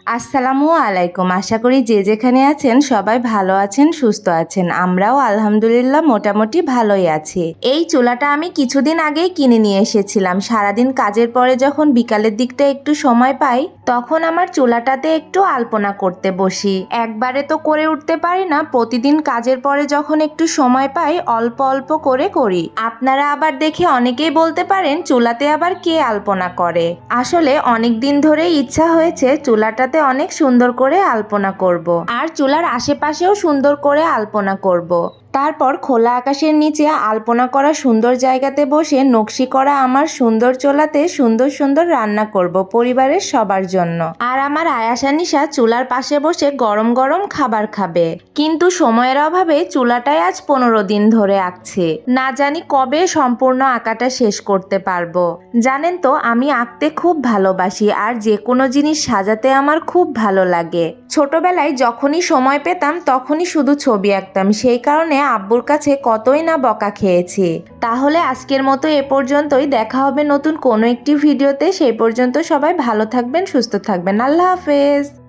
আসসালামু আলাইকুম। আশা করি যে যেখানে আছেন সবাই ভালো আছেন, সুস্থ আছেন। আমরাও আলহামদুলিল্লাহ মোটামুটি ভালোই আছি। এই চুলাটা আমি কিছুদিন আগেই কিনে নিয়ে এসেছিলাম। সারাদিন কাজের পরে যখন বিকালের দিকটা একটু সময় পাই, তখন আমার চুলাটাতে একটু আলপনা করতে বসি। একবারে তো করে উঠতে পারি না, প্রতিদিন কাজের পরে যখন একটু সময় পাই অল্প অল্প করে করি। আপনারা আবার দেখে অনেকেই বলতে পারেন চুলাতে আবার কে আলপনা করে। আসলে অনেক দিন ধরেই ইচ্ছা হয়েছে চুলাটাতে অনেক সুন্দর করে আলপনা করব। আর চুলার আশেপাশেও সুন্দর করে আলপনা করব। তারপর খোলা আকাশের নিচে আলপনা করা সুন্দর জায়গাতে বসে নকশি করা আমার সুন্দর চুলাতে সুন্দর সুন্দর রান্না করব পরিবারের সবার জন্য। আর আমার আয়াশা নিশা চুলার পাশে বসে গরম গরম খাবার খাবে। কিন্তু সময়ের অভাবে চুলাটাই আজ 15 দিন ধরে আঁকছে। না জানি কবে সম্পূর্ণ আঁকাটা শেষ করতে পারবো। জানেন তো আমি আঁকতে খুব ভালোবাসি আর যে কোনো জিনিস সাজাতে আমার খুব ভালো লাগে। ছোটবেলায় যখনই সময় পেতাম তখনই শুধু ছবি আঁকতাম, সেই কারণে আব্বুর কাছে কতই না বকা খেয়েছি। তাহলে আজকের মতো এ পর্যন্তই। দেখা হবে নতুন কোনো একটি ভিডিওতে। সেই পর্যন্ত সবাই ভালো থাকবেন, সুস্থ থাকবেন। আল্লাহ হাফেজ।